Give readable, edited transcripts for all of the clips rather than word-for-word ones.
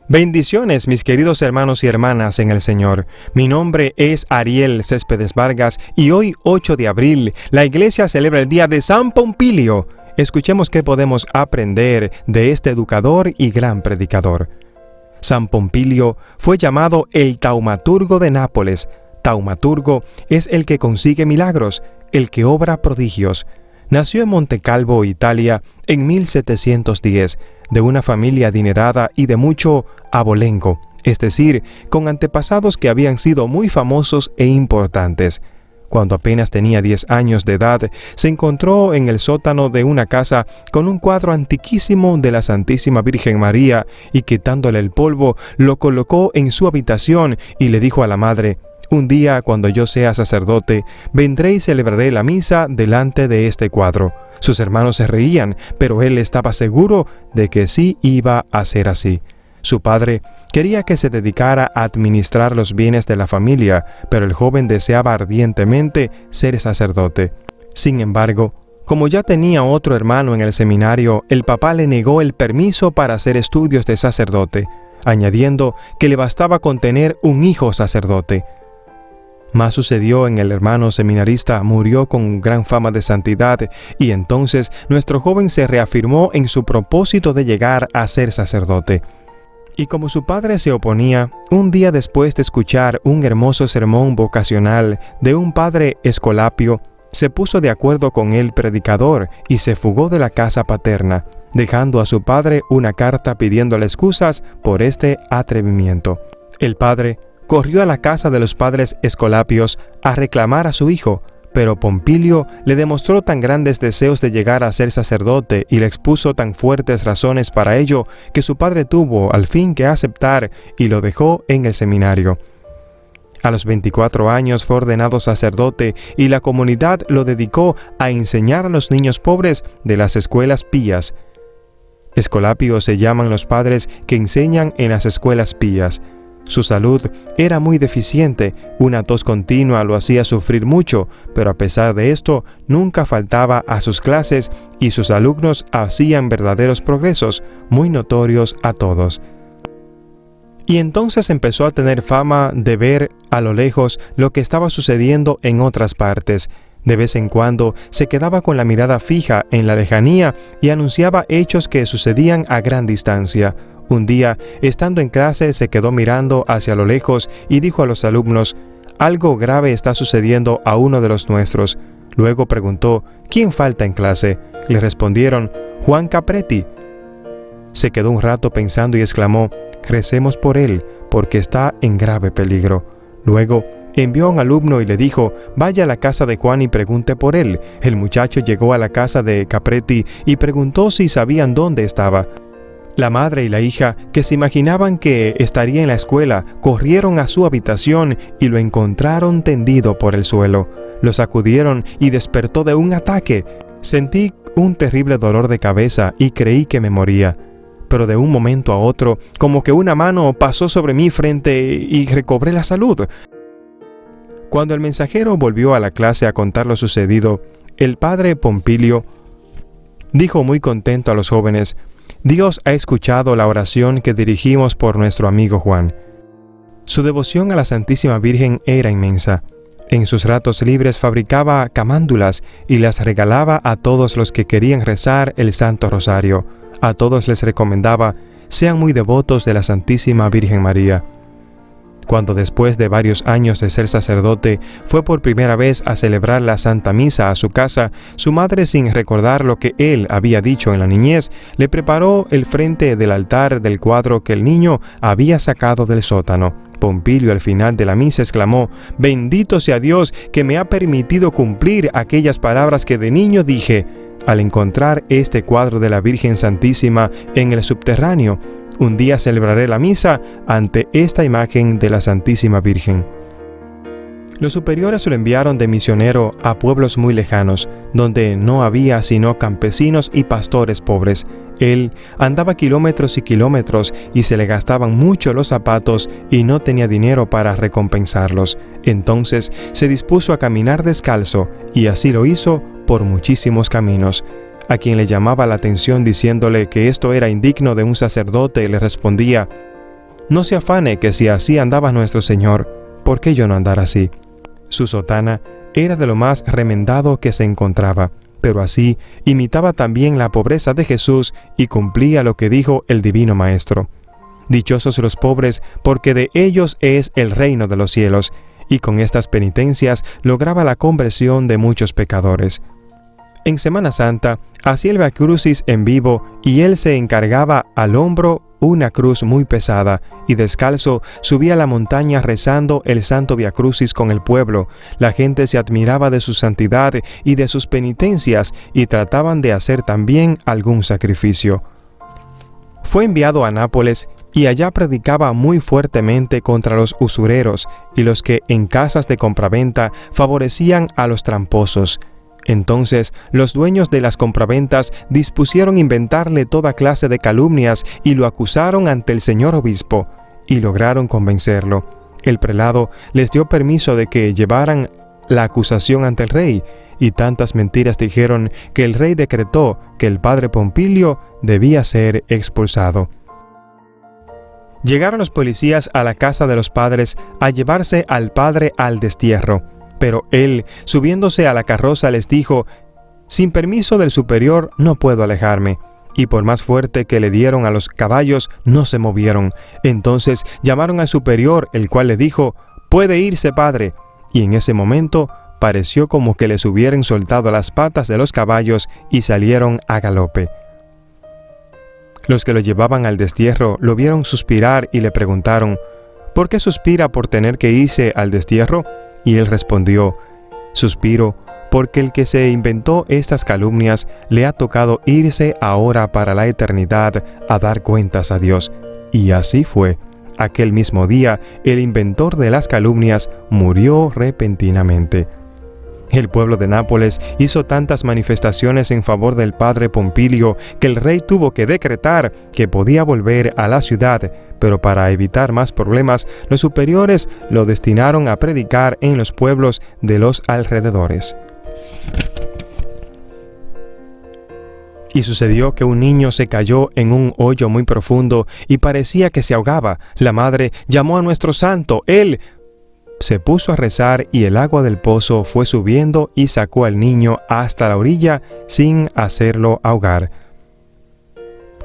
Bendiciones, mis queridos hermanos y hermanas en el Señor. Mi nombre es Ariel Céspedes Vargas y hoy, 8 de abril, la iglesia celebra el día de San Pompilio. Escuchemos qué podemos aprender de este educador y gran predicador. San Pompilio fue llamado el taumaturgo de Nápoles. Taumaturgo es el que consigue milagros, el que obra prodigios. Nació en Montecalvo, Italia, en 1710, de una familia adinerada y de mucho abolengo, es decir, con antepasados que habían sido muy famosos e importantes. Cuando apenas tenía 10 años de edad, se encontró en el sótano de una casa con un cuadro antiquísimo de la Santísima Virgen María y quitándole el polvo, lo colocó en su habitación y le dijo a la madre: «Un día, cuando yo sea sacerdote, vendré y celebraré la misa delante de este cuadro». Sus hermanos se reían, pero él estaba seguro de que sí iba a ser así. Su padre quería que se dedicara a administrar los bienes de la familia, pero el joven deseaba ardientemente ser sacerdote. Sin embargo, como ya tenía otro hermano en el seminario, el papá le negó el permiso para hacer estudios de sacerdote, añadiendo que le bastaba con tener un hijo sacerdote. Más sucedió en el hermano seminarista, murió con gran fama de santidad, y entonces nuestro joven se reafirmó en su propósito de llegar a ser sacerdote. Y como su padre se oponía, un día después de escuchar un hermoso sermón vocacional de un padre Escolapio, se puso de acuerdo con el predicador y se fugó de la casa paterna, dejando a su padre una carta pidiéndole excusas por este atrevimiento. El padre corrió a la casa de los padres Escolapios a reclamar a su hijo, pero Pompilio le demostró tan grandes deseos de llegar a ser sacerdote y le expuso tan fuertes razones para ello que su padre tuvo al fin que aceptar y lo dejó en el seminario. A los 24 años fue ordenado sacerdote y la comunidad lo dedicó a enseñar a los niños pobres de las escuelas pías. Escolapios se llaman los padres que enseñan en las escuelas pías. Su salud era muy deficiente, una tos continua lo hacía sufrir mucho, pero a pesar de esto, nunca faltaba a sus clases y sus alumnos hacían verdaderos progresos, muy notorios a todos. Y entonces empezó a tener fama de ver a lo lejos lo que estaba sucediendo en otras partes. De vez en cuando se quedaba con la mirada fija en la lejanía y anunciaba hechos que sucedían a gran distancia. Un día, estando en clase, se quedó mirando hacia lo lejos y dijo a los alumnos: «Algo grave está sucediendo a uno de los nuestros». Luego preguntó: «¿Quién falta en clase?». Le respondieron: «Juan Capretti». Se quedó un rato pensando y exclamó: «Recemos por él, porque está en grave peligro». Luego envió a un alumno y le dijo: «Vaya a la casa de Juan y pregunte por él». El muchacho llegó a la casa de Capretti y preguntó si sabían dónde estaba. La madre y la hija, que se imaginaban que estaría en la escuela, corrieron a su habitación y lo encontraron tendido por el suelo. Lo sacudieron y despertó de un ataque. Sentí un terrible dolor de cabeza y creí que me moría. Pero de un momento a otro, como que una mano pasó sobre mi frente y recobré la salud. Cuando el mensajero volvió a la clase a contar lo sucedido, el padre Pompilio dijo muy contento a los jóvenes: «Dios ha escuchado la oración que dirigimos por nuestro amigo Juan». Su devoción a la Santísima Virgen era inmensa. En sus ratos libres fabricaba camándulas y las regalaba a todos los que querían rezar el Santo Rosario. A todos les recomendaba: «Sean muy devotos de la Santísima Virgen María». Cuando después de varios años de ser sacerdote, fue por primera vez a celebrar la Santa Misa a su casa, su madre, sin recordar lo que él había dicho en la niñez, le preparó el frente del altar del cuadro que el niño había sacado del sótano. Pompilio al final de la misa exclamó: «Bendito sea Dios que me ha permitido cumplir aquellas palabras que de niño dije al encontrar este cuadro de la Virgen Santísima en el subterráneo. Un día celebraré la misa ante esta imagen de la Santísima Virgen». Los superiores lo enviaron de misionero a pueblos muy lejanos, donde no había sino campesinos y pastores pobres. Él andaba kilómetros y kilómetros y se le gastaban mucho los zapatos y no tenía dinero para recompensarlos. Entonces se dispuso a caminar descalzo y así lo hizo por muchísimos caminos. A quien le llamaba la atención diciéndole que esto era indigno de un sacerdote, le respondía: no se afane que si así andaba nuestro Señor, ¿por qué yo no andar así? Su sotana era de lo más remendado que se encontraba, pero así imitaba también la pobreza de Jesús y cumplía lo que dijo el Divino Maestro. Dichosos los pobres, porque de ellos es el reino de los cielos, y con estas penitencias lograba la conversión de muchos pecadores. En Semana Santa hacía el Via Crucis en vivo y él se encargaba al hombro una cruz muy pesada y descalzo subía la montaña rezando el Santo Via Crucis con el pueblo. La gente se admiraba de su santidad y de sus penitencias y trataban de hacer también algún sacrificio. Fue enviado a Nápoles y allá predicaba muy fuertemente contra los usureros y los que en casas de compraventa favorecían a los tramposos. Entonces los dueños de las compraventas dispusieron inventarle toda clase de calumnias y lo acusaron ante el señor obispo, y lograron convencerlo. El prelado les dio permiso de que llevaran la acusación ante el rey, y tantas mentiras dijeron que el rey decretó que el padre Pompilio debía ser expulsado. Llegaron los policías a la casa de los padres a llevarse al padre al destierro. Pero él, subiéndose a la carroza, les dijo: «Sin permiso del superior no puedo alejarme». Y por más fuerte que le dieron a los caballos, no se movieron. Entonces llamaron al superior, el cual le dijo: «Puede irse, padre». Y en ese momento pareció como que les hubieran soltado las patas de los caballos y salieron a galope. Los que lo llevaban al destierro lo vieron suspirar y le preguntaron: «¿Por qué suspira por tener que irse al destierro?». Y él respondió: «Suspiro porque el que se inventó estas calumnias le ha tocado irse ahora para la eternidad a dar cuentas a Dios». Y así fue. Aquel mismo día, el inventor de las calumnias murió repentinamente. El pueblo de Nápoles hizo tantas manifestaciones en favor del padre Pompilio que el rey tuvo que decretar que podía volver a la ciudad, pero para evitar más problemas, los superiores lo destinaron a predicar en los pueblos de los alrededores. Y sucedió que un niño se cayó en un hoyo muy profundo y parecía que se ahogaba. La madre llamó a nuestro santo. Él se puso a rezar y el agua del pozo fue subiendo y sacó al niño hasta la orilla sin hacerlo ahogar.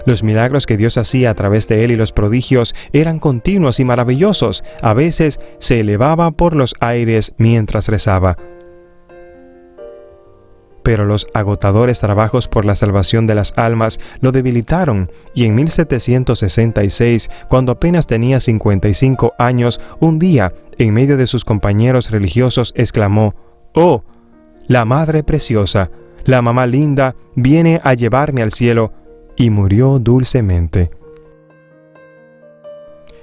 Los milagros que Dios hacía a través de él y los prodigios eran continuos y maravillosos. A veces se elevaba por los aires mientras rezaba. Pero los agotadores trabajos por la salvación de las almas lo debilitaron, y en 1766, cuando apenas tenía 55 años, un día, en medio de sus compañeros religiosos, exclamó: «¡Oh, la Madre Preciosa, la Mamá Linda, viene a llevarme al cielo!», y murió dulcemente.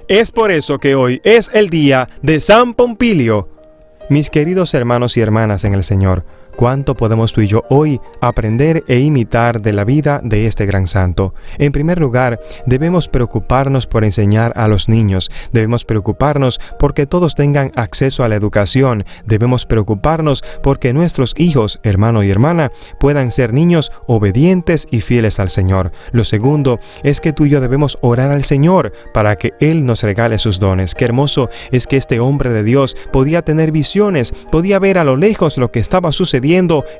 Es por eso que hoy es el día de San Pompilio. Mis queridos hermanos y hermanas en el Señor, ¿cuánto podemos tú y yo hoy aprender e imitar de la vida de este gran santo? En primer lugar, debemos preocuparnos por enseñar a los niños. Debemos preocuparnos porque todos tengan acceso a la educación. Debemos preocuparnos porque nuestros hijos, hermano y hermana, puedan ser niños obedientes y fieles al Señor. Lo segundo es que tú y yo debemos orar al Señor para que Él nos regale sus dones. Qué hermoso es que este hombre de Dios podía tener visiones, podía ver a lo lejos lo que estaba sucediendo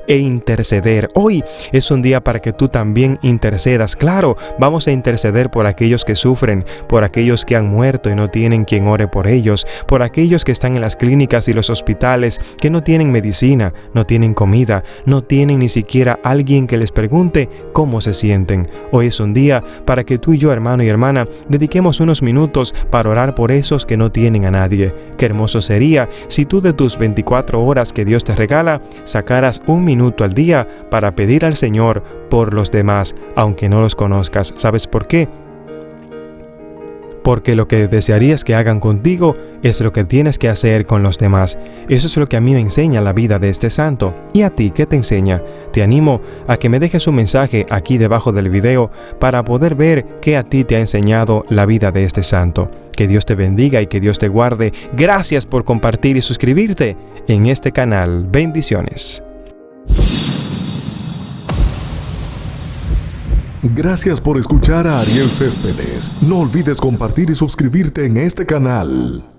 e interceder. Hoy es un día para que tú también intercedas. Claro, vamos a interceder por aquellos que sufren, por aquellos que han muerto y no tienen quien ore por ellos, por aquellos que están en las clínicas y los hospitales, que no tienen medicina, no tienen comida, no tienen ni siquiera alguien que les pregunte cómo se sienten. Hoy es un día para que tú y yo, hermano y hermana, dediquemos unos minutos para orar por esos que no tienen a nadie. Qué hermoso sería si tú de tus 24 horas que Dios te regala, sacaras un minuto al día para pedir al Señor por los demás, aunque no los conozcas. ¿Sabes por qué? Porque lo que desearías que hagan contigo es lo que tienes que hacer con los demás. Eso es lo que a mí me enseña la vida de este santo. ¿Y a ti qué te enseña? Te animo a que me dejes un mensaje aquí debajo del video para poder ver qué a ti te ha enseñado la vida de este santo. Que Dios te bendiga y que Dios te guarde. Gracias por compartir y suscribirte en este canal. Bendiciones. Gracias por escuchar a Ariel Céspedes. No olvides compartir y suscribirte en este canal.